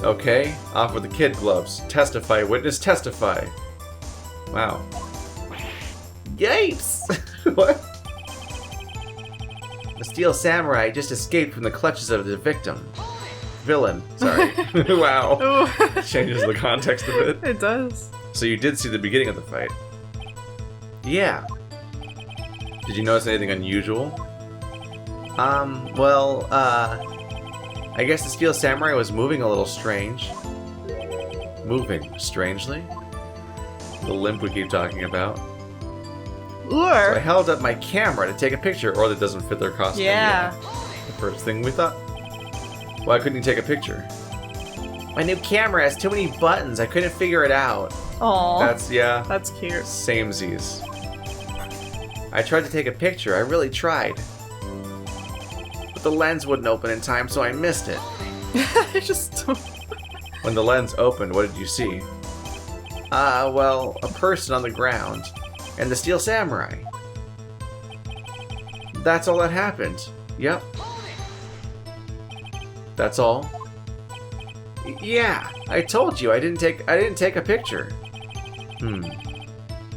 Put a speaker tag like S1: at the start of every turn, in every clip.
S1: Okay, off with the kid gloves. Testify, witness, testify. Wow. Yipes! What? The Steel Samurai just escaped from the clutches of the victim. Villain, sorry. Wow. Changes the context a bit.
S2: It does.
S1: So you did see the beginning of the fight? Yeah. Did you notice anything unusual? I guess the Steel Samurai was moving a little strange. Moving strangely? The limp we keep talking about. So I held up my camera to take a picture, or that doesn't fit their costume.
S2: Yeah.
S1: The first thing we thought. Why couldn't you take a picture? My new camera has too many buttons. I couldn't figure it out.
S2: Aww. That's cute.
S1: Samesies. I tried to take a picture. I really tried. But the lens wouldn't open in time, so I missed it. When the lens opened, what did you see? Well, a person on the ground. And the Steel Samurai. That's all that happened. Yep. That's all. Yeah, I told you I didn't take a picture.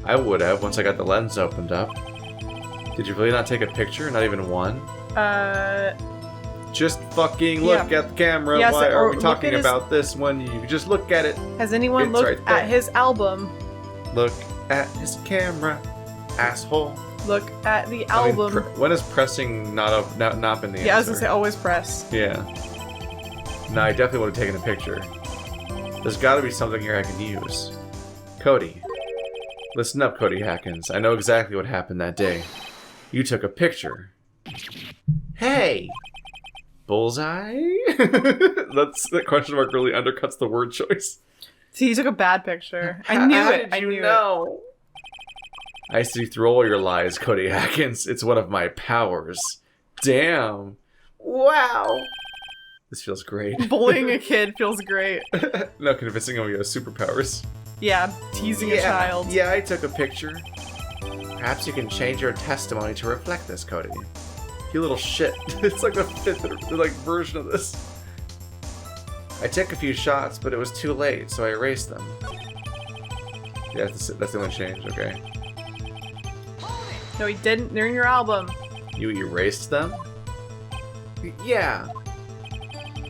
S1: I would have once I got the lens opened up. Did you really not take a picture? Not even one? Just fucking look at the camera.
S2: Yes,
S1: why are we talking about this when you just look at it?
S2: Has anyone looked at his album?
S1: Look at his camera, asshole.
S2: Look at the album.
S1: When is pressing not been the answer?
S2: Yeah, I was gonna say always press.
S1: Yeah. No, I definitely would have taken a picture. There's gotta be something here I can use. Cody. Listen up, Cody Hackins. I know exactly what happened that day. You took a picture. Hey! Bullseye? That question mark really undercuts the word choice.
S2: See, you took a bad picture. I knew it.
S1: How did you know? I see through all your lies, Cody Hackins. It's one of my powers. Damn. Wow. This feels great.
S2: Bullying a kid feels great.
S1: No, convincing him he has superpowers.
S2: Yeah, teasing a child.
S1: Yeah, I took a picture. Perhaps you can change your testimony to reflect this, Cody. You little shit. It's like the fifth version of this. I took a few shots, but it was too late, so I erased them. Yeah, that's the only change, okay.
S2: No, he didn't. They're in your album.
S1: You erased them? Yeah.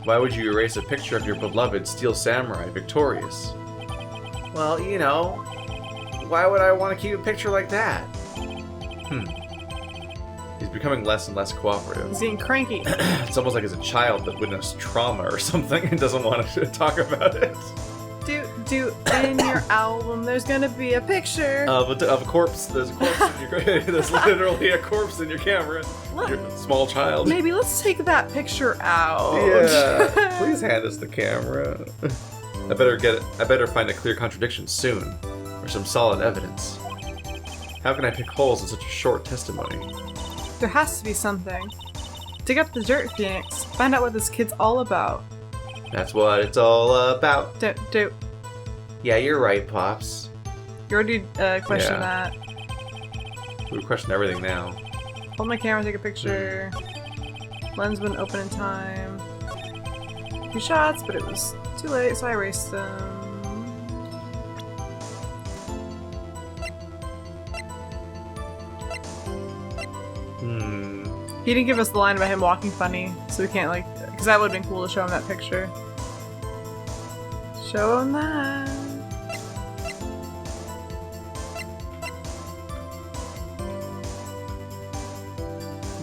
S1: Why would you erase a picture of your beloved Steel Samurai victorious? Well, you know, why would I want to keep a picture like that? He's becoming less and less cooperative.
S2: He's getting cranky.
S1: It's almost like he's a child that witnessed trauma or something and doesn't want to talk about it.
S2: In your album, there's gonna be a picture
S1: of a corpse. There's a corpse in your. There's literally a corpse in your camera. You're a small child.
S2: Maybe let's take that picture out.
S1: Yeah. Please hand us the camera. I better find a clear contradiction soon, or some solid evidence. How can I pick holes in such a short testimony?
S2: There has to be something. Dig up the dirt, Phoenix. Find out what this kid's all about.
S1: That's what it's all about. Yeah, you're right, Pops.
S2: You already questioned that.
S1: We question everything now.
S2: Hold my camera, take a picture. Lens wouldn't open in time. 2 shots, but it was too late, so I erased them. He didn't give us the line about him walking funny, so we can't, because that would have been cool to show him that picture. Show him that.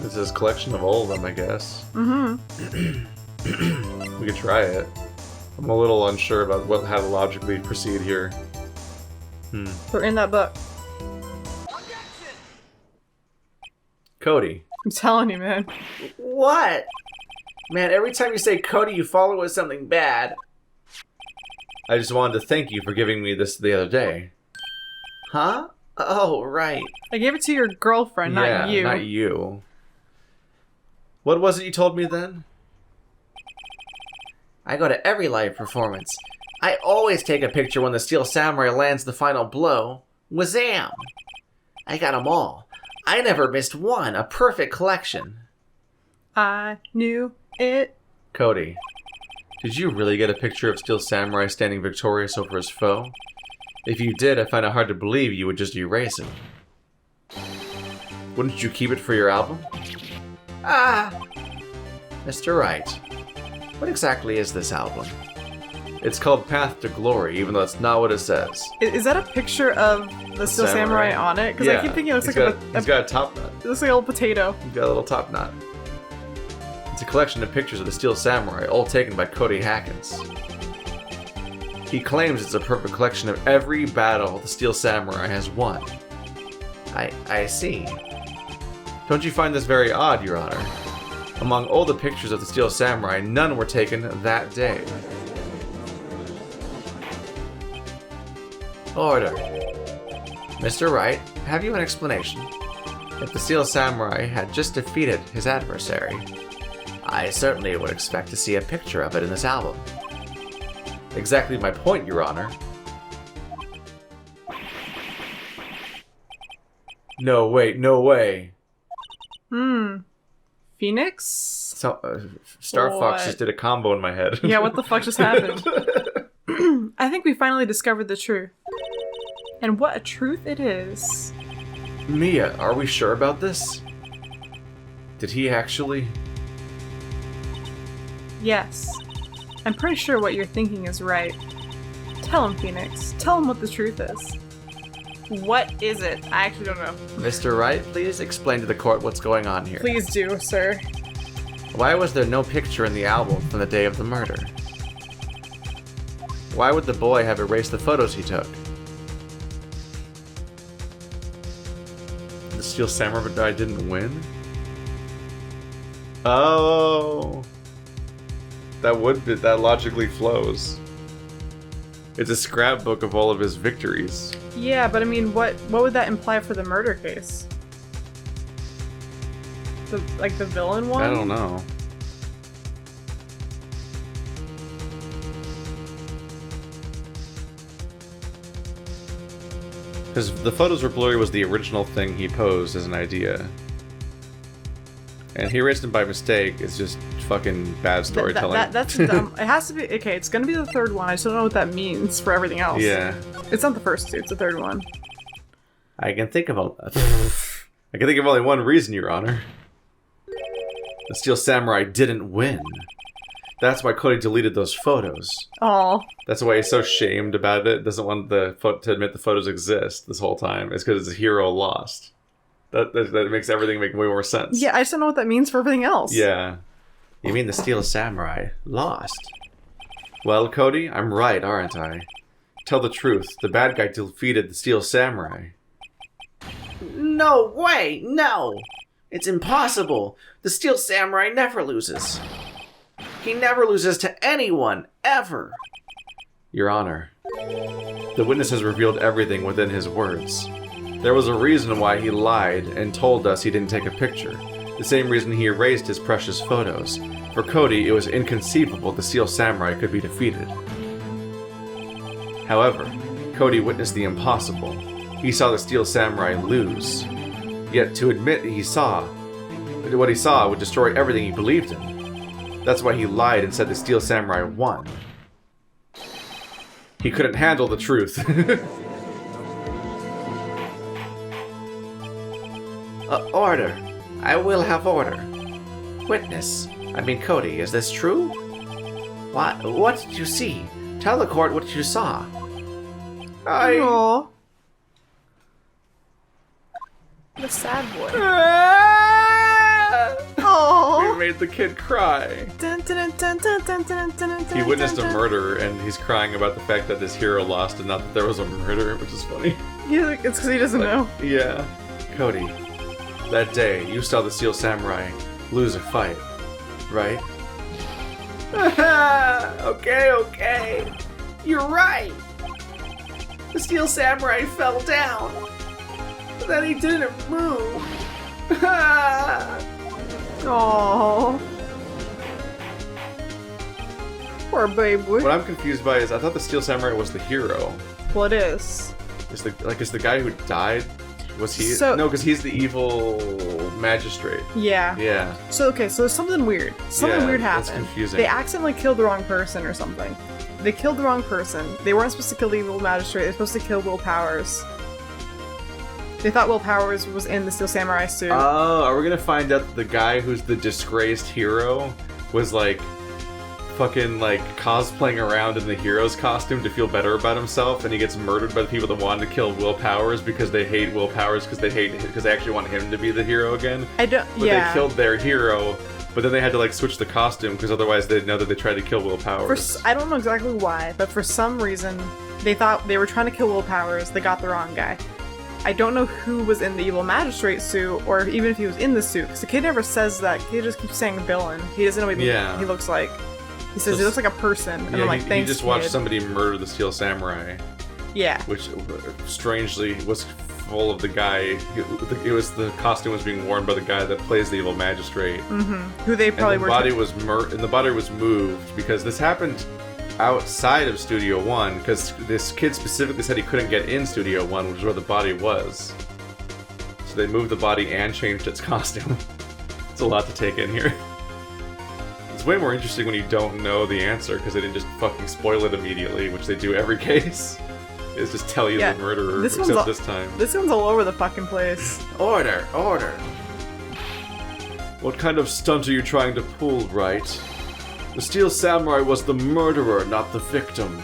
S1: This is a collection of all of them, I guess. We could try it. I'm a little unsure about how to logically proceed here.
S2: We're in that book.
S1: Cody.
S2: I'm telling you, man.
S1: What? Man, every time you say Cody, you follow with something bad. I just wanted to thank you for giving me this the other day. Huh? Oh, right.
S2: I gave it to your girlfriend, not you.
S1: Not you. What was it you told me then? I go to every live performance. I always take a picture when the Steel Samurai lands the final blow. Wazam! I got them all. I never missed one. A perfect collection.
S2: I knew it.
S1: Cody, Did you really get a picture of Steel Samurai standing victorious over his foe? If you did, I find it hard to believe you would just erase it. Wouldn't you keep it for your album? Ah! Mr. Wright, what exactly is this album? It's called Path to Glory, even though that's not what it says.
S2: Is that a picture of the Steel Samurai on it? Because I keep thinking it looks like
S1: he's got a top knot.
S2: It looks like a little potato.
S1: He's got a little top knot. It's a collection of pictures of the Steel Samurai, all taken by Cody Hackins. He claims it's a perfect collection of every battle the Steel Samurai has won. I see. Don't you find this very odd, Your Honor? Among all the pictures of the Steel Samurai, none were taken that day. Order. Mr. Wright, have you an explanation? If the Steel Samurai had just defeated his adversary, I certainly would expect to see a picture of it in this album. Exactly my point, Your Honor. No, wait, no way.
S2: Phoenix?
S1: So, Star Fox just did a combo in my head.
S2: Yeah, what the fuck just happened? I think we finally discovered the truth. And what a truth it is.
S1: Mia, are we sure about this? Did he actually?
S2: Yes. I'm pretty sure what you're thinking is right. Tell him, Phoenix. Tell him what the truth is. What is it? I actually don't know.
S1: Mr. Wright, please explain to the court what's going on here.
S2: Please do, sir.
S1: Why was there no picture in the album from the day of the murder? Why would the boy have erased the photos he took? The Steel Samurai didn't win? Oh, that logically flows. It's a scrapbook of all of his victories.
S2: Yeah, but I mean, what would that imply for the murder case? The villain one?
S1: I don't know. Because the photos were blurry was the original thing he posed as an idea. And he erased them by mistake. It's just fucking bad storytelling.
S2: That's dumb. It has to be... Okay, it's gonna be the third one. I just don't know what that means for everything else.
S1: Yeah.
S2: It's not the first two, it's the third one.
S1: I can think of only one reason, Your Honor. The Steel Samurai didn't win. That's why Cody deleted those photos.
S2: Oh.
S1: That's why he's so shamed about it. Doesn't want to admit the photos exist this whole time. It's because his hero lost. That makes everything make way more sense.
S2: Yeah, I just don't know what that means for everything else.
S1: Yeah. You mean the Steel Samurai lost? Well, Cody, I'm right, aren't I? Tell the truth. The bad guy defeated the Steel Samurai. No way! No! It's impossible! The Steel Samurai never loses. He never loses to anyone, ever! Your Honor, the witness has revealed everything within his words. There was a reason why he lied and told us he didn't take a picture. The same reason he erased his precious photos. For Cody, it was inconceivable the Steel Samurai could be defeated. However, Cody witnessed the impossible. He saw the Steel Samurai lose. Yet to admit what he saw would destroy everything he believed in. That's why he lied and said the Steel Samurai won. He couldn't handle the truth. Order. I will have order. Witness. Cody, is this true? What did you see? Tell the court what you saw.
S2: Aww. The sad boy.
S1: We made the kid cry. He witnessed a murder and he's crying about the fact that his hero lost and not that there was a murder, which is funny.
S2: He's like, it's because he doesn't know.
S1: Yeah. Cody, that day you saw the Steel Samurai lose a fight, right? Okay. You're right. The Steel Samurai fell down. But then he didn't move.
S2: Aww. Poor baby.
S1: What I'm confused by is I thought the Steel Samurai was the hero.
S2: Well, it is.
S1: Is the guy who died Was he?
S2: So-
S1: No, because he's the evil magistrate.
S2: Yeah.
S1: Yeah.
S2: So okay, so something weird. Something weird
S1: That's
S2: happened.
S1: confusing.
S2: They accidentally killed the wrong person or something. They killed the wrong person. They weren't supposed to kill the evil magistrate. They were supposed to kill Will Powers. They thought Will Powers was in the Steel Samurai suit.
S1: Oh, are we gonna find out that the guy who's the disgraced hero was like fucking like cosplaying around in the hero's costume to feel better about himself, and he gets murdered by the people that wanted to kill Will Powers because they hate Will Powers because they actually want him to be the hero again.
S2: I don't.
S1: But
S2: yeah.
S1: they killed their hero, but then they had to like switch the costume because otherwise they'd know that they tried to kill Will Powers.
S2: I don't know exactly why, but for some reason they thought they were trying to kill Will Powers. They got the wrong guy. I don't know who was in the evil magistrate suit, or even if he was in the suit, because the kid never says that. The kid just keeps saying villain. He doesn't know what he looks like. He says he looks like a person, and I'm like, thanks,
S1: he just watched
S2: kid.
S1: somebody murder the Steel Samurai.
S2: Yeah.
S1: Which strangely was full of the guy. It was the costume was being worn by the guy that plays the evil magistrate.
S2: Mm-hmm. Who they probably
S1: and the
S2: were.
S1: Body was and the body was moved because this happened outside of Studio One because this kid specifically said he couldn't get in Studio One, which is where the body was. So they moved the body and changed its costume. It's a lot to take in here. It's way more interesting when you don't know the answer because they didn't just fucking spoil it immediately, which they do every case. It's just tell you the murderer, except this time.
S2: This one's all over the fucking place.
S1: Order! Order! What kind of stunt are you trying to pull, Wright? The Steel Samurai was the murderer, not the victim.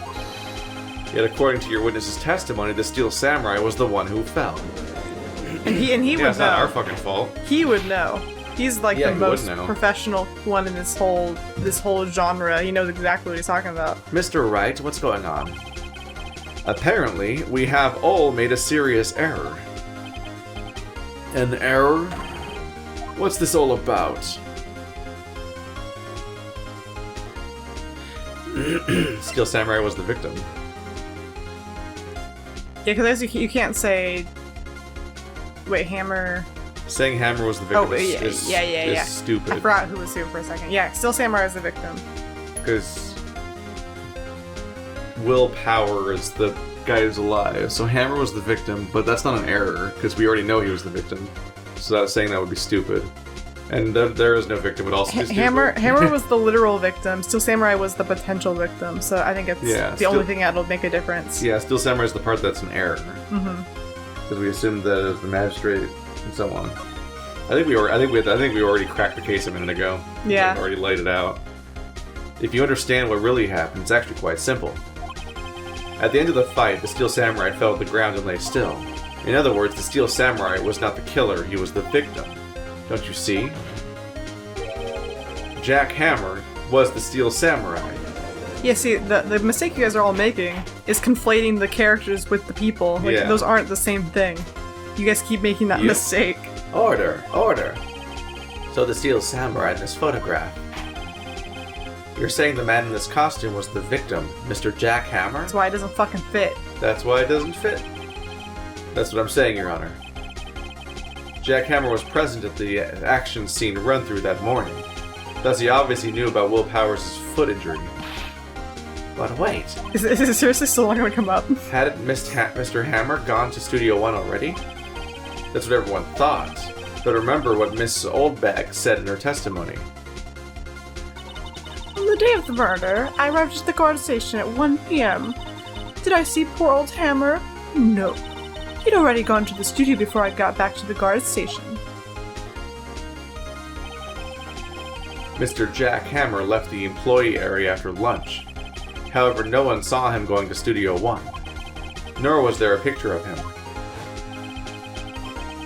S1: Yet according to your witness's testimony, the Steel Samurai was the one who fell.
S2: And he would know.
S1: It's not our fucking fault.
S2: He would know. He's like the most professional one in this whole genre. He knows exactly what he's talking about.
S1: Mr. Wright, what's going on? Apparently, we have all made a serious error. An error? What's this all about? Steel Samurai was the victim.
S2: Yeah, because you can't say... Wait, Hammer...
S1: Saying Hammer was the victim is stupid.
S2: I forgot who was who for a second. Yeah, Steel Samurai is the victim.
S1: Because Will Power is the guy who's alive. So Hammer was the victim, but that's not an error, because we already know he was the victim. So that saying that would be stupid. And there is no victim, it also be stupid.
S2: Hammer was the literal victim. Steel Samurai was the potential victim. So I think it's the only thing that'll make a difference.
S1: Yeah, Steel Samurai is the part that's an error.
S2: Mm-hmm.
S1: Because we assumed that it was the magistrate and so on. I think we already cracked the case a minute ago.
S2: Yeah.
S1: We already laid it out. If you understand what really happened, it's actually quite simple. At the end of the fight, the Steel Samurai fell to the ground and lay still. In other words, the Steel Samurai was not the killer, he was the victim. Don't you see? Jack Hammer was the Steel Samurai.
S2: Yeah, see, the mistake you guys are all making is conflating the characters with the people. Like, those aren't the same thing. You guys keep making that mistake.
S1: Order! Order! So the Steel Samurai in this photograph. You're saying the man in this costume was the victim, Mr. Jack Hammer?
S2: That's why it doesn't fucking fit.
S1: That's why it doesn't fit? That's what I'm saying, Your Honor. Jack Hammer was present at the action scene run-through that morning. Thus he obviously knew about Will Powers' foot injury. But wait.
S2: Is it seriously still not going to come up?
S1: Hadn't Mr. Hammer gone to Studio One already? That's what everyone thought. But remember what Miss Oldbag said in her testimony.
S2: On the day of the murder, I arrived at the guard station at 1 p.m. Did I see poor old Hammer? No. He'd already gone to the studio before I got back to the guard station.
S1: Mr. Jack Hammer left the employee area after lunch. However, no one saw him going to Studio One. Nor was there a picture of him.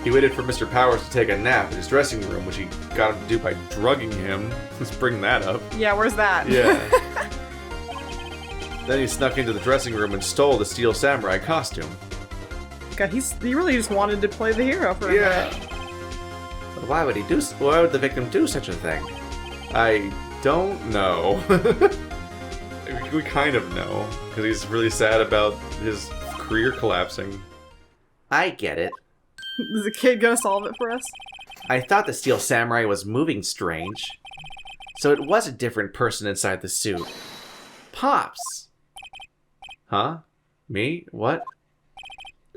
S1: He waited for Mr. Powers to take a nap in his dressing room, which he got him to do by drugging him. Let's bring that up.
S2: Yeah, where's that?
S1: Yeah. Then he snuck into the dressing room and stole the Steel Samurai costume.
S2: God, he really just wanted to play the hero for a minute.
S1: But why would the victim do such a thing? I don't know. We kind of know, because he's really sad about his career collapsing. I get it.
S2: Is the kid gonna solve it for us?
S1: I thought the Steel Samurai was moving strange. So it was a different person inside the suit. Pops! Huh? Me? What?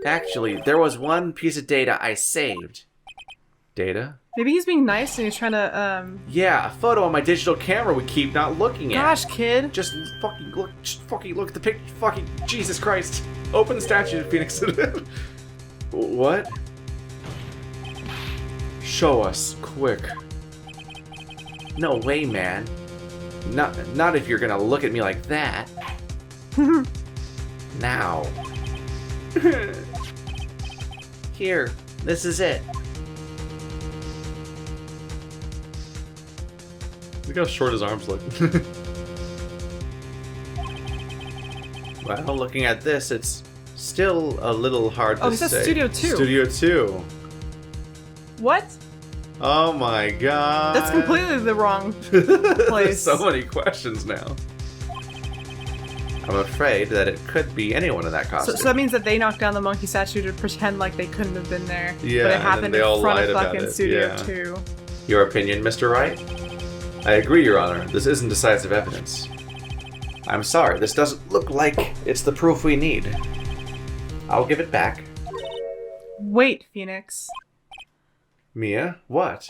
S1: Actually, there was one piece of data I saved. Data?
S2: Maybe he's being nice and he's trying to,
S1: Yeah, a photo on my digital camera we keep not looking at.
S2: Gosh, kid.
S1: Just fucking look at the picture. Fucking Jesus Christ. Open the statue, Phoenix. What? Show us, quick. No way, man. Not if you're gonna look at me like that. Now. Here, this is it. Look how short his arms look. Well, looking at this, it's still a little hard to say.
S2: Oh, this is Studio 2.
S1: Studio 2.
S2: What?
S1: Oh my god.
S2: That's completely the wrong
S1: There's
S2: place.
S1: so many questions now. I'm afraid that it could be anyone in that costume.
S2: So that means that they knocked down the monkey statue to pretend like they couldn't have been there.
S1: Yeah,
S2: but it
S1: and
S2: happened
S1: then they all
S2: in front
S1: lied
S2: of
S1: about
S2: fucking
S1: it,
S2: Studio
S1: yeah.
S2: 2.
S1: Your opinion, Mr. Wright? I agree, Your Honor. This isn't decisive evidence. I'm sorry, this doesn't look like it's the proof we need. I'll give it back.
S2: Wait, Phoenix.
S1: Mia? What?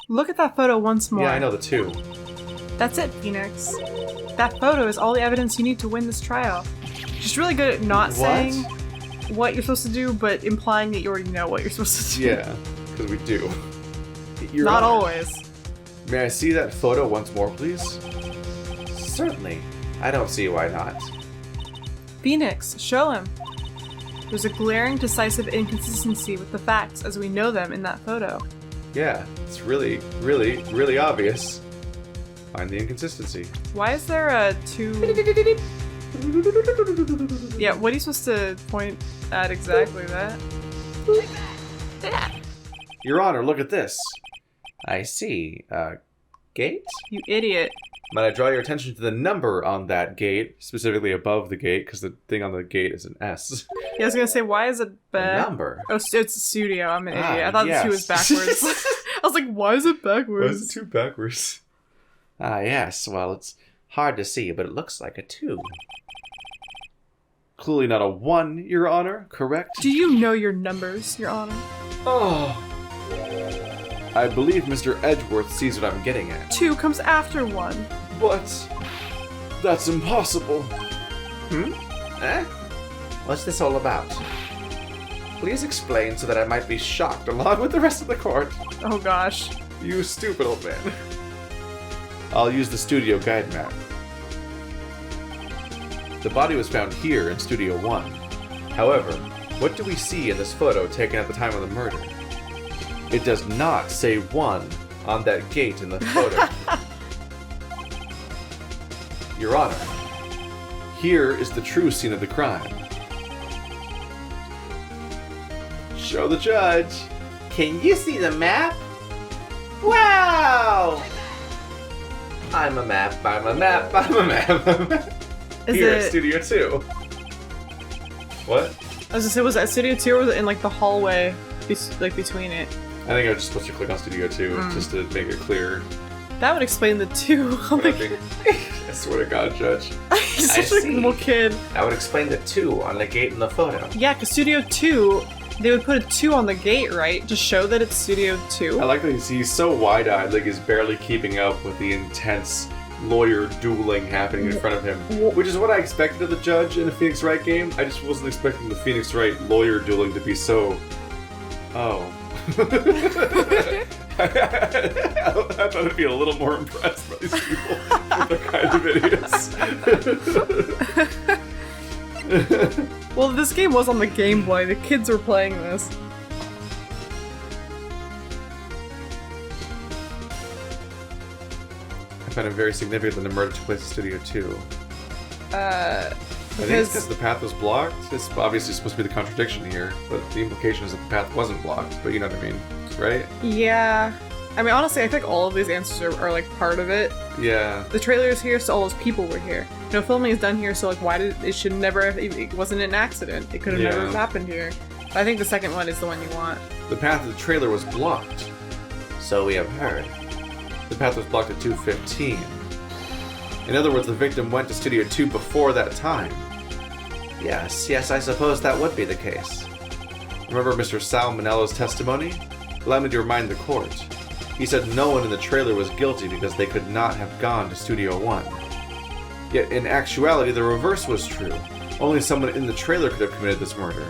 S2: Look at that photo once more.
S1: Yeah, I know the 2.
S2: That's it, Phoenix. That photo is all the evidence you need to win this trial. She's really good at not saying what you're supposed to do, but implying that you already know what you're supposed to do.
S1: Yeah, because we do. Your
S2: Not
S1: Honor,
S2: always.
S1: May I see that photo once more, please? Certainly. I don't see why not.
S2: Phoenix, show him. There's a glaring, decisive inconsistency with the facts as we know them in that photo.
S1: Yeah, it's really, really, really obvious. Find the inconsistency.
S2: Why is there a 2... Yeah, what are you supposed to point at exactly that?
S1: Your Honor, look at this. I see. Gate?
S2: You idiot.
S1: Might I draw your attention to the number on that gate, specifically above the gate, because the thing on the gate is an S.
S2: Yeah, I was gonna say, why is it bad?
S1: Number?
S2: Oh, it's studio. I'm an idiot. I thought
S1: yes.
S2: the 2 was backwards. I was like, why is it backwards?
S1: Why is it 2 backwards? Ah, yes. Well, it's hard to see, but it looks like a 2. Clearly not a 1, Your Honor, correct?
S2: Do you know your numbers, Your Honor?
S1: Oh. I believe Mr. Edgeworth sees what I'm getting at.
S2: 2 comes after 1.
S1: But that's impossible. Eh? What's this all about? Please explain so that I might be shocked along with the rest of the court.
S2: Oh gosh.
S1: You stupid old man. I'll use the studio guide map. The body was found here in Studio 1. However, what do we see in this photo taken at the time of the murder? It does not say 1 on that gate in the photo. Your Honor, here is the true scene of the crime. Show the judge. Can you see the map? Wow! I'm a map, I'm a map, I'm a map. Here at Studio 2. What?
S2: I was gonna say, was that Studio 2 or was it in like the hallway, like between it?
S1: I think I was just supposed to click on Studio 2 just to make it clear.
S2: That would explain the 2. Oh my god.
S1: I swear to God, Judge.
S2: He's such a little kid.
S1: That would explain the 2 on the gate in the photo.
S2: Yeah, because Studio 2, they would put a 2 on the gate, right? To show that it's Studio 2.
S1: I like that he's so wide-eyed, like he's barely keeping up with the intense lawyer dueling happening in front of him. Which is what I expected of the judge in a Phoenix Wright game. I just wasn't expecting the Phoenix Wright lawyer dueling to be so... Oh. I thought I'd be a little more impressed by these people with their kind of idiots.
S2: Well, this game was on the Game Boy. The kids were playing this.
S1: I find it very significant that the murder took place in Studio 2. I think it's because the path was blocked. It's obviously supposed to be the contradiction here, but the implication is that the path wasn't blocked, but you know what I mean, right?
S2: Yeah. I mean, honestly, I think all of these answers are like part of it.
S1: Yeah.
S2: The trailer is here, so all those people were here. You know, filming is done here, so like, why did it should never have, it wasn't an accident. It could have never happened here. But I think the second one is the one you want.
S1: The path of the trailer was blocked. So we have heard. The path was blocked at 2:15. In other words, the victim went to Studio 2 before that time. Yes, I suppose that would be the case. Remember Mr. Salmonella's testimony? Allow me to remind the court. He said no one in the trailer was guilty because they could not have gone to Studio 1. Yet in actuality, the reverse was true. Only someone in the trailer could have committed this murder.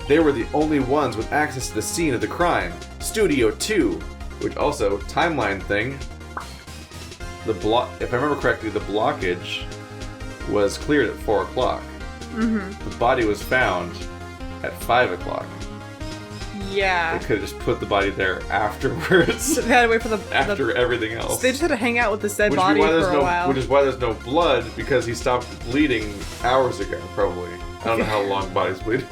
S1: They were the only ones with access to the scene of the crime, Studio 2, which also, timeline thing, if I remember correctly, the blockage was cleared at 4 o'clock.
S2: Mm-hmm.
S1: The body was found at 5 o'clock.
S2: Yeah.
S1: They could have just put the body there afterwards.
S2: So they had to wait for
S1: after everything else.
S2: So they just had to hang out with this dead body for a while.
S1: Which is why there's no blood, because he stopped bleeding hours ago, probably. I don't know how long bodies bleed.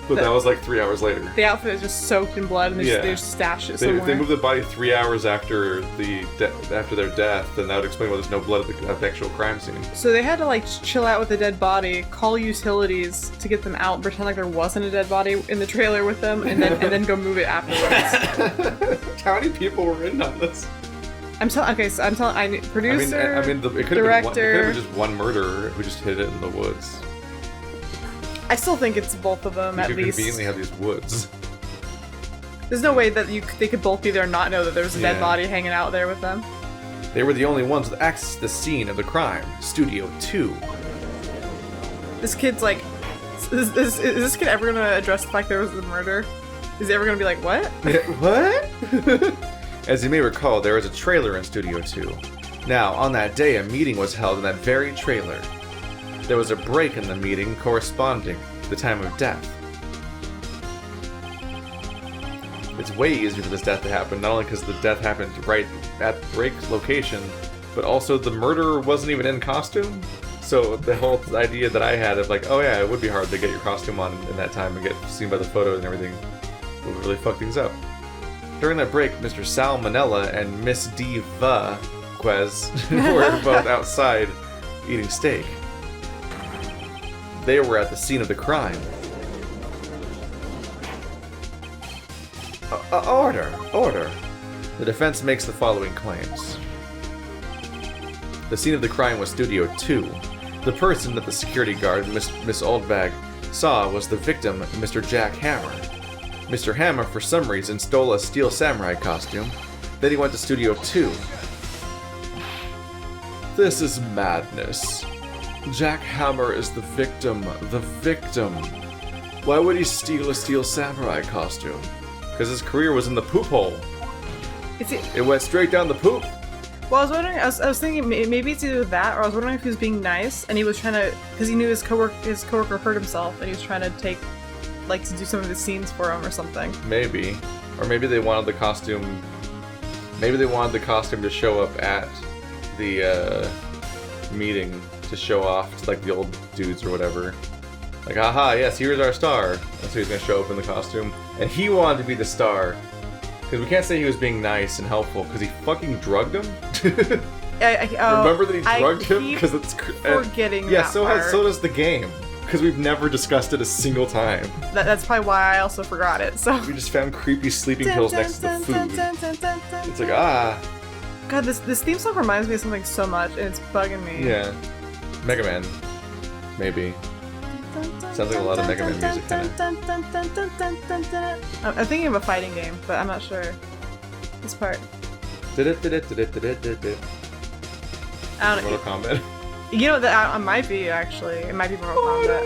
S1: But that was like 3 hours later.
S2: The outfit is just soaked in blood, and they just stashed it somewhere.
S1: If they moved the body 3 hours after after their death, then that would explain why there's no blood at the actual crime scene.
S2: So they had to like chill out with the dead body, call utilities to get them out, pretend like there wasn't a dead body in the trailer with them, and then go move it afterwards.
S1: How many people were in on this?
S2: Producer,
S1: it could have been just one murderer who just hid it in the woods.
S2: I still think it's both of them, at least.
S1: You conveniently have these woods.
S2: There's no way that they could both be there and not know that there was a dead body hanging out there with them.
S1: They were the only ones with access to the scene of the crime, Studio 2.
S2: This kid's like, is this kid ever gonna address the fact there was a murder? Is he ever gonna be like, what?
S1: What? As you may recall, there was a trailer in Studio 2. Now, on that day, a meeting was held in that very trailer. There was a break in the meeting corresponding to the time of death. It's way easier for this death to happen, not only because the death happened right at the break location, but also the murderer wasn't even in costume. So the whole idea that I had of like, oh yeah, it would be hard to get your costume on in that time and get seen by the photos and everything would really fuck things up. During that break, Mr. Salmonella and Miss Diva Quez were both outside eating steak. They were at the scene of the crime. Order. The defense makes the following claims. The scene of the crime was Studio 2. The person that the security guard, Miss Oldbag, saw was the victim, Mr. Jack Hammer. Mr. Hammer, for some reason, stole a steel samurai costume. Then he went to Studio 2. This is madness. Jack Hammer is the victim. The victim. Why would he steal a steel samurai costume? Because his career was in the poop hole. It went straight down the poop.
S2: Well, I was wondering, I was thinking maybe it's either that, or I was wondering if he was being nice, and he was trying to, because he knew his coworker hurt himself, and he was trying to to do some of the scenes for him or something.
S1: Maybe. Or maybe they wanted the costume, to show up at the, meeting to show off to, like, the old dudes or whatever. Like, haha, yes, here's our star. And so he's gonna show up in the costume. And he wanted to be the star. Because we can't say he was being nice and helpful, because he fucking drugged him. Remember that he drugged him? Because it's
S2: forgetting
S1: yeah,
S2: that
S1: so
S2: part.
S1: so does the game. Because we've never discussed it a single time.
S2: That's probably why I also forgot it, so...
S1: We just found creepy sleeping pills next to the food. It's like,
S2: God, this theme song reminds me of something so much, and it's bugging me.
S1: Yeah. Mega Man. Maybe. Sounds like a lot of Mega Man music, kinda.
S2: I'm thinking of a fighting game, but I'm not sure. This part.
S1: I
S2: don't know.
S1: Mortal Kombat.
S2: You know, that might be, actually. It might be Mortal
S1: Kombat.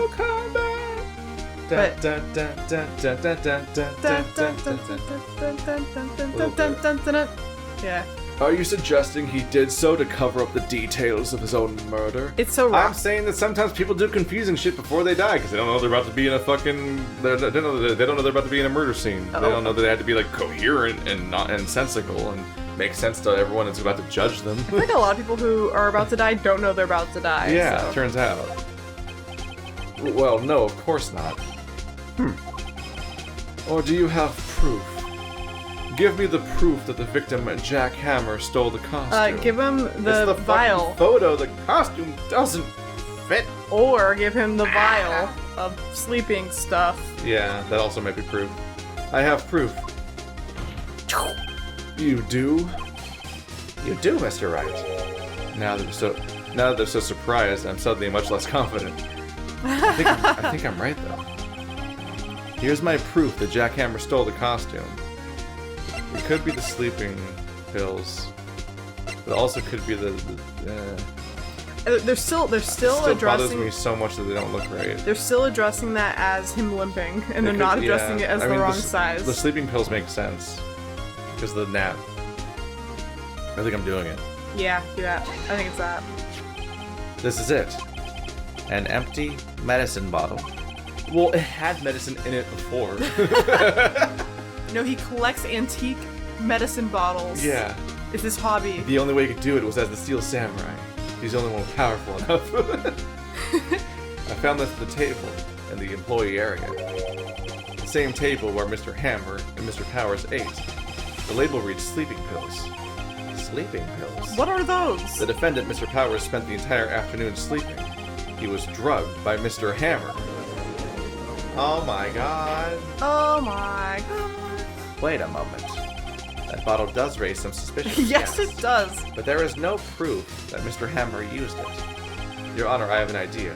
S2: Yeah.
S1: Are you suggesting he did so to cover up the details of his own murder?
S2: It's so rough.
S1: I'm saying that sometimes people do confusing shit before they die because they don't know they're about to be in a fucking. They don't know they're about to be in a murder scene.
S2: Oh.
S1: They don't know that they had to be like coherent and sensical and make sense to everyone that's about to judge them.
S2: I feel like a lot of people who are about to die don't know they're about to die.
S1: Yeah,
S2: so.
S1: It turns out. Well, no, of course not. Or do you have proof? Give me the proof that the victim, Jack Hammer, stole the costume.
S2: Give him the vial.
S1: Photo. The costume doesn't fit.
S2: Or give him the vial of sleeping stuff.
S1: Yeah, that also might be proof. I have proof. You do? You do, Mr. Wright. Now that they're so surprised, I'm suddenly much less confident. I think I'm right, though. Here's my proof that Jack Hammer stole the costume. It could be the sleeping pills, but it also could be the
S2: They're still
S1: still
S2: addressing.
S1: bothers me so much that they don't look right.
S2: They're still addressing that as him limping, and they're not addressing it as the wrong size.
S1: The sleeping pills make sense because of the nap. I think I'm doing it.
S2: Yeah, do that. I think it's that.
S1: This is it. An empty medicine bottle. Well, it had medicine in it before.
S2: No, he collects antique medicine bottles.
S1: Yeah.
S2: It's his hobby.
S1: The only way he could do it was as the Steel Samurai. He's the only one powerful enough. I found this at the table in the employee area. The same table where Mr. Hammer and Mr. Powers ate. The label reads sleeping pills. Sleeping pills?
S2: What are those?
S1: The defendant, Mr. Powers, spent the entire afternoon sleeping. He was drugged by Mr. Hammer. Oh my god.
S2: Oh my god.
S1: Wait a moment. That bottle does raise some suspicion.
S2: Yes, it does.
S1: But there is no proof that Mr. Hammer used it. Your Honor, I have an idea.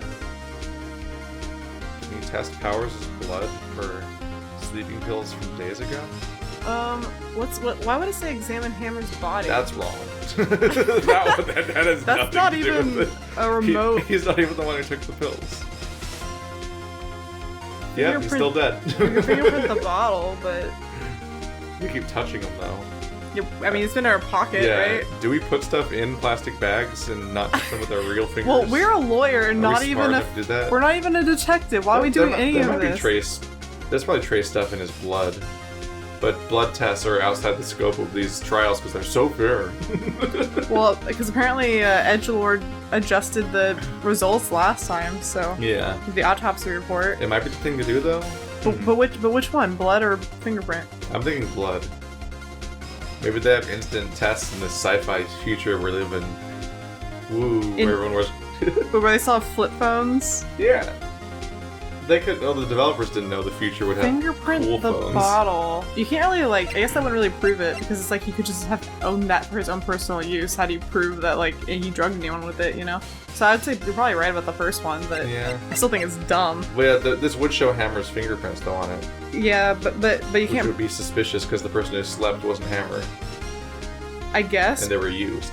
S1: Can you test Powers' blood for sleeping pills from days ago?
S2: Why would it say examine Hammer's body?
S1: That's wrong. that has
S2: That's
S1: nothing
S2: not
S1: to do
S2: even
S1: with it.
S2: a remote.
S1: He's not even the one who took the pills. Yeah, he's still dead.
S2: You can fingerprint the bottle, but
S1: we keep touching him though.
S2: I mean, it's been in our pocket, right?
S1: Do we put stuff in plastic bags and not touch them with our real fingers?
S2: Well, we're a lawyer and
S1: Are
S2: not
S1: we
S2: even
S1: smart enough to do that?
S2: we're not even a detective. Why are we doing any of this?
S1: There's probably trace stuff in his blood. But blood tests are outside the scope of these trials because they're so fair.
S2: Well, because apparently Edgelord adjusted the results last time, so
S1: Yeah.
S2: the autopsy report.
S1: It might be the thing to do though.
S2: But which one? Blood or fingerprint?
S1: I'm thinking blood. Maybe they have instant tests in this sci-fi future we live in. Woo, where everyone wears.
S2: But where they still have flip phones?
S1: Yeah. They could. Oh, the developers didn't know the future would have
S2: Fingerprint
S1: cool
S2: the
S1: phones.
S2: bottle. You can't really I guess that wouldn't really prove it because it's like he could just have owned that for his own personal use. How do you prove that he drugged anyone with it? You know. So I'd say you're probably right about the first one, but
S1: Yeah.
S2: I still think it's dumb.
S1: Well, yeah, this would show Hammer's fingerprints though on it,
S2: Yeah, but you
S1: which
S2: can't.
S1: would be suspicious because the person who slept wasn't Hammer,
S2: I guess.
S1: and they were used.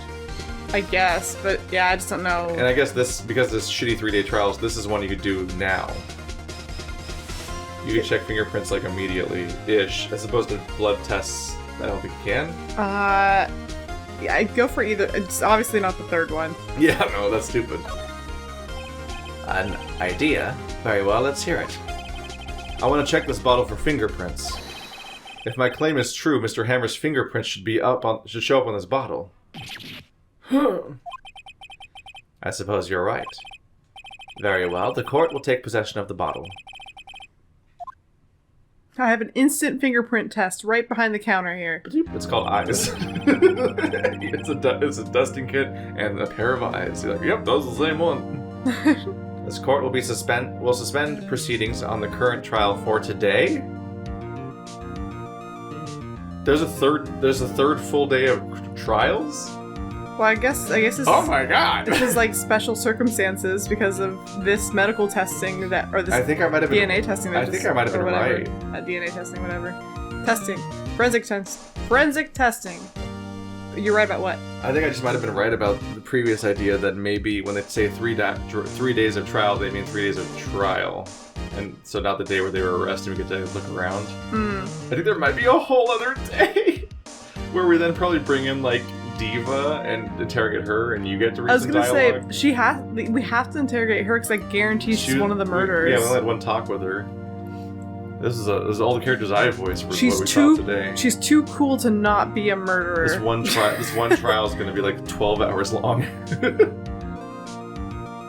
S2: I guess, but yeah, I just don't know.
S1: And I guess because this shitty 3-day trials, this is one you could do now. You could check fingerprints immediately-ish, as opposed to blood tests. I don't think you can.
S2: Yeah, I'd go for either. It's obviously not the third one.
S1: Yeah, no, that's stupid. An idea? Very well, let's hear it. I want to check this bottle for fingerprints. If my claim is true, Mr. Hammer's fingerprints should show up on this bottle. I suppose you're right. Very well, the court will take possession of the bottle.
S2: I have an instant fingerprint test right behind the counter here.
S1: It's called eyes. it's a dusting kit and a pair of eyes. You're like, yep, that was the same one. This court will suspend proceedings on the current trial for today. There's a third full day of trials?
S2: Well, I guess it's.
S1: Oh my god!
S2: This is special circumstances because of this medical testing this
S1: I think I might have been
S2: DNA testing.
S1: I think I might have been right.
S2: DNA testing, whatever. Testing, forensic testing. You're right about what?
S1: I think I just might have been right about the previous idea that maybe when they say 3 days of trial, they mean 3 days of trial. And so not the day where they were arrested, we get to look around.
S2: I
S1: think there might be a whole other day where we then probably bring in Diva and interrogate her, and you get to read some dialogue.
S2: I was gonna say we have to interrogate her because I guarantee she's one of the murderers.
S1: Yeah, we only had one talk with her. This is all the characters I voiced for what we saw today.
S2: She's too cool to not be a murderer.
S1: This one trial is going to be 12 hours long.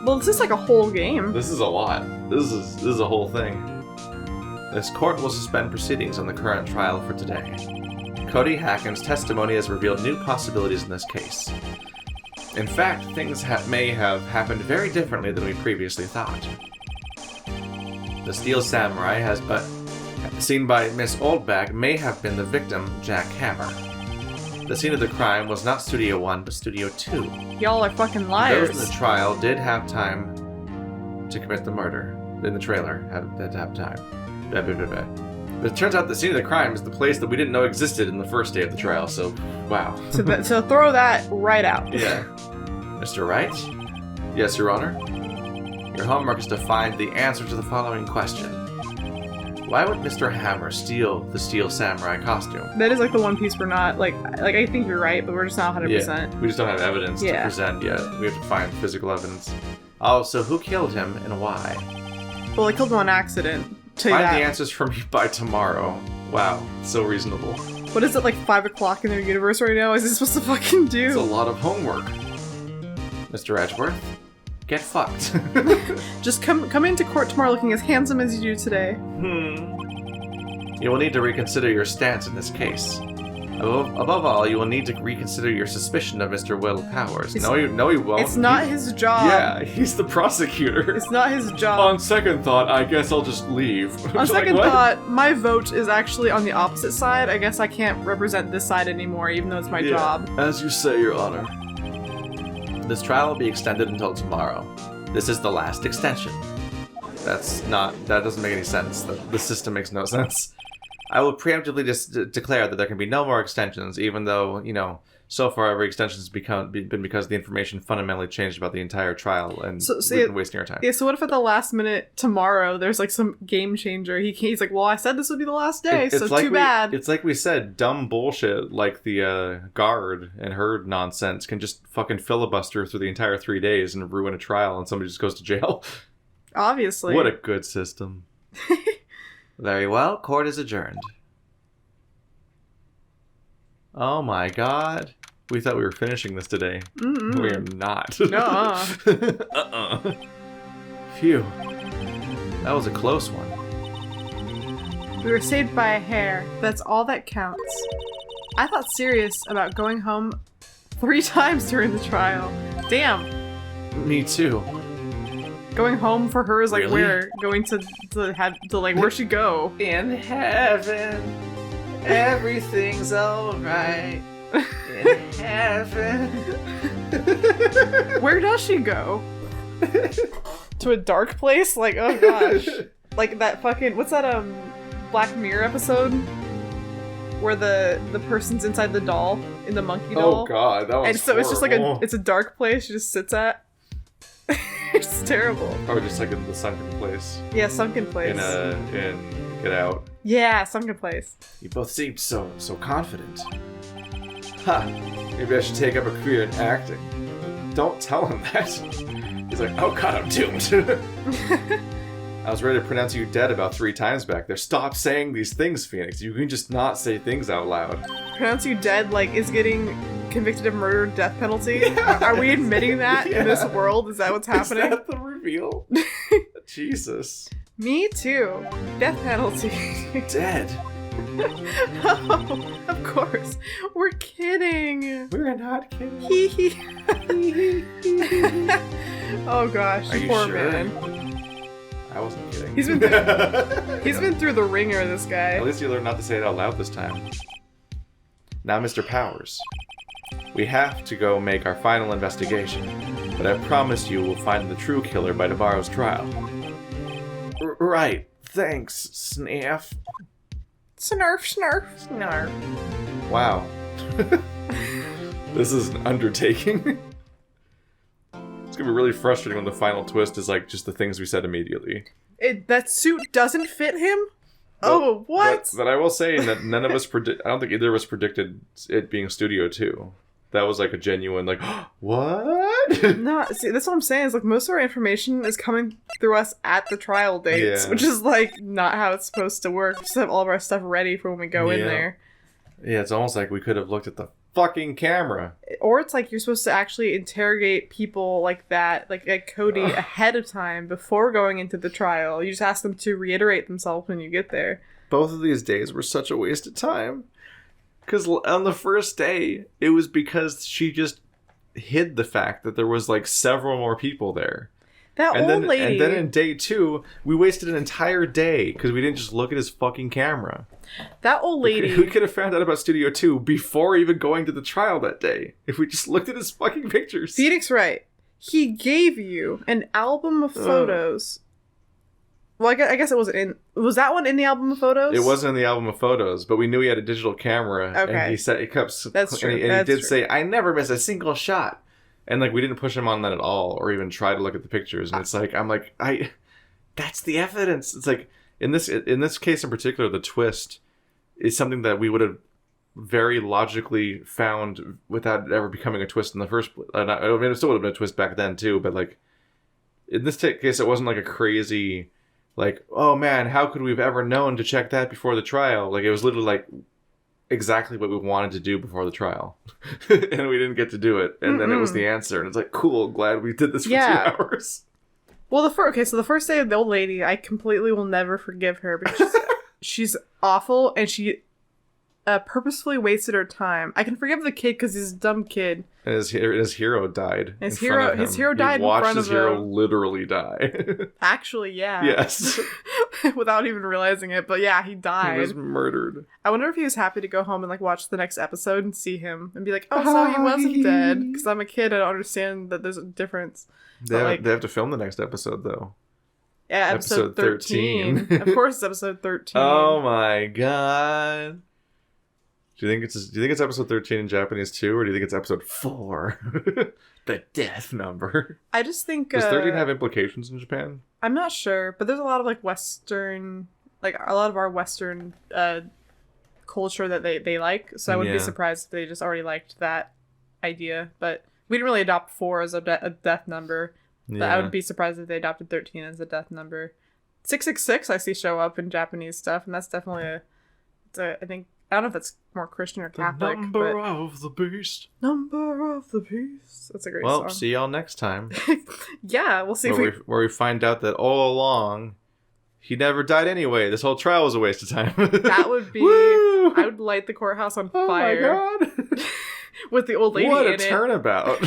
S2: Well, it's just a whole game.
S1: This is a lot. This is a whole thing. This court will suspend proceedings on the current trial for today. Cody Hacken's testimony has revealed new possibilities in this case. In fact, things may have happened very differently than we previously thought. The Steel Samurai seen by Miss Oldbag may have been the victim, Jack Hammer. The scene of the crime was not Studio 1, but Studio 2.
S2: Y'all are fucking liars.
S1: Those in the trial did have time to commit the murder in the trailer at that time. Blah, blah, blah, blah. But it turns out the scene of the crime is the place that we didn't know existed in the first day of the trial, so wow.
S2: So throw that right out.
S1: Yeah. Mr. Wright? Yes, Your Honor? Your homework is to find the answer to the following question. Why would Mr. Hammer steal the Steel Samurai costume?
S2: That is like the one piece we're not, like I think you're right, but we're just not 100%.
S1: Yeah, we just don't have evidence to present yet. We have to find physical evidence. Oh, so who killed him and why?
S2: Well, I killed him on accident.
S1: Find the answers for me by tomorrow. Wow, so reasonable.
S2: What is it, like 5 o'clock in their universe right now? Is this supposed to fucking do?
S1: It's a lot of homework. Mr. Edgeworth, get fucked.
S2: Just come into court tomorrow looking as handsome as you do today.
S1: You will need to reconsider your stance in this case. Above all, you will need to reconsider your suspicion of Mr. Will Powers. No, he won't.
S2: It's not his job.
S1: Yeah, he's the prosecutor.
S2: It's not his job.
S1: On second thought, I guess I'll just leave.
S2: On second thought, my vote is actually on the opposite side. I guess I can't represent this side anymore, even though it's my job.
S1: As you say, Your Honor. This trial will be extended until tomorrow. This is the last extension. That doesn't make any sense. The system makes no sense. I will preemptively just declare that there can be no more extensions, even though, so far every extension has been because the information fundamentally changed about the entire trial, and we've been wasting our time.
S2: Yeah, so what if at the last minute tomorrow there's like some game changer? He's like, well, I said this would be the last day, so too bad.
S1: It's like we said, dumb bullshit like the guard and her nonsense can just fucking filibuster through the entire 3 days and ruin a trial, and somebody just goes to jail.
S2: Obviously.
S1: What a good system. Very well, court is adjourned. Oh my god. We thought we were finishing this today. Mm-mm. We are not.
S2: No.
S1: Phew. That was a close one.
S2: We were saved by a hair. That's all that counts. I thought serious about going home 3 times during the trial. Damn.
S1: Me too.
S2: Going home for her is like
S1: Really?
S2: where? Going to like where'd she go?
S1: In heaven, everything's alright. In heaven.
S2: Where does she go? To a dark place? Like, oh gosh. Like that fucking, what's that Black Mirror episode? Where the person's inside the doll, in the monkey doll.
S1: Oh god, that was
S2: And so
S1: horrible.
S2: it's just like it's a dark place she just sits at. It's terrible.
S1: Or just like in the sunken place.
S2: Yeah, sunken place.
S1: In Get Out.
S2: Yeah, sunken place.
S1: You both seemed so confident. Ha! Maybe I should take up a career in acting. Don't tell him that. He's like, oh god, I'm doomed. I was ready to pronounce you dead about 3 times back there. Stop saying these things, Phoenix. You can just not say things out loud.
S2: Pronounce you dead, like, is getting convicted of murder death penalty?
S1: Yeah.
S2: Are we admitting that in this world? Is that what's happening?
S1: Is that the reveal? Jesus.
S2: Me too. Death penalty.
S1: Dead.
S2: Oh, of course. We're kidding.
S1: We're not kidding.
S2: Hee hee. Oh gosh,
S1: Are you
S2: poor
S1: sure?
S2: man.
S1: I wasn't kidding.
S2: He's been through the ringer, this guy.
S1: At least you learned not to say it out loud this time. Now, Mr. Powers. We have to go make our final investigation, but I promise you we'll find the true killer by tomorrow's trial. Right. Thanks, Sniff.
S2: Snurf, snurf, snurf.
S1: Wow. This is an undertaking. It's gonna be really frustrating when the final twist is like just the things we said immediately.
S2: That suit doesn't fit him? Oh, what?
S1: But I will say that none of us I don't think either of us predicted it being Studio 2. That was like a genuine like, what?
S2: No, see, that's what I'm saying, is like most of our information is coming through us at the trial dates,
S1: Yeah.
S2: which is like not how it's supposed to work. We just have all of our stuff ready for when we go in there.
S1: Yeah, it's almost like we could have looked at the fucking camera.
S2: Or it's like you're supposed to actually interrogate people like that, like Cody, ahead of time before going into the trial. You just ask them to reiterate themselves when you get there.
S1: Both of these days were such a waste of time. Because on the first day, it was because she just hid the fact that there was like several more people there.
S2: That old lady.
S1: And then in day 2, we wasted an entire day because we didn't just look at his fucking camera.
S2: That old lady.
S1: We could have found out about Studio 2 before even going to the trial that day. If we just looked at his fucking pictures.
S2: Phoenix Wright. He gave you an album of photos. Well, I guess it wasn't in... Was that one in the album of photos?
S1: It wasn't in the album of photos, but we knew he had a digital camera.
S2: Okay.
S1: And he said... It kept,
S2: That's true.
S1: And he did say, I never miss a single shot. And, like, we didn't push him on that at all, or even try to look at the pictures. And it's like, I'm like, that's the evidence. It's like, in this case in particular, the twist is something that we would have very logically found without it ever becoming a twist in the first place. I mean, it still would have been a twist back then, too, but, like, in this case, it wasn't, like, a crazy... Like, oh man, how could we have ever known to check that before the trial? Like, it was literally like exactly what we wanted to do before the trial. And we didn't get to do it. And then it was the answer. And it's like, cool, glad we did this for 2 hours.
S2: Well, so the first day of the old lady, I completely will never forgive her because she's awful and she purposefully wasted her time. I can forgive the kid because he's a dumb kid.
S1: And his hero died.
S2: His hero died in front of him.
S1: Watched his hero literally die.
S2: Actually, yeah.
S1: Yes.
S2: Without even realizing it, but yeah, he died.
S1: He was murdered.
S2: I wonder if he was happy to go home and like watch the next episode and see him and be like, oh, so he wasn't dead. Because I'm a kid, I don't understand that there's a difference.
S1: They have to film the next episode though.
S2: Yeah, episode 13. Of course, it's episode 13.
S1: Oh my god. Do you think it's episode 13 in Japanese too, or do you think it's episode 4? The death number.
S2: I just think...
S1: Does 13 have implications in Japan?
S2: I'm not sure, but there's a lot of like Western... Like a lot of our Western culture that they like, so I wouldn't be surprised if they just already liked that idea. But we didn't really adopt 4 as a death number. But I would be surprised if they adopted 13 as a death number. 666 I see show up in Japanese stuff, and that's definitely I think... I don't know if that's more Christian or Catholic.
S1: The number of the beast.
S2: Number of the beast. That's a great song.
S1: Well, see y'all next time.
S2: Yeah, we'll see
S1: where we find out that all along, he never died anyway. This whole trial was a waste of time.
S2: That would be... I would light the courthouse on fire.
S1: Oh my god.
S2: With the old lady in it.
S1: What a turnabout.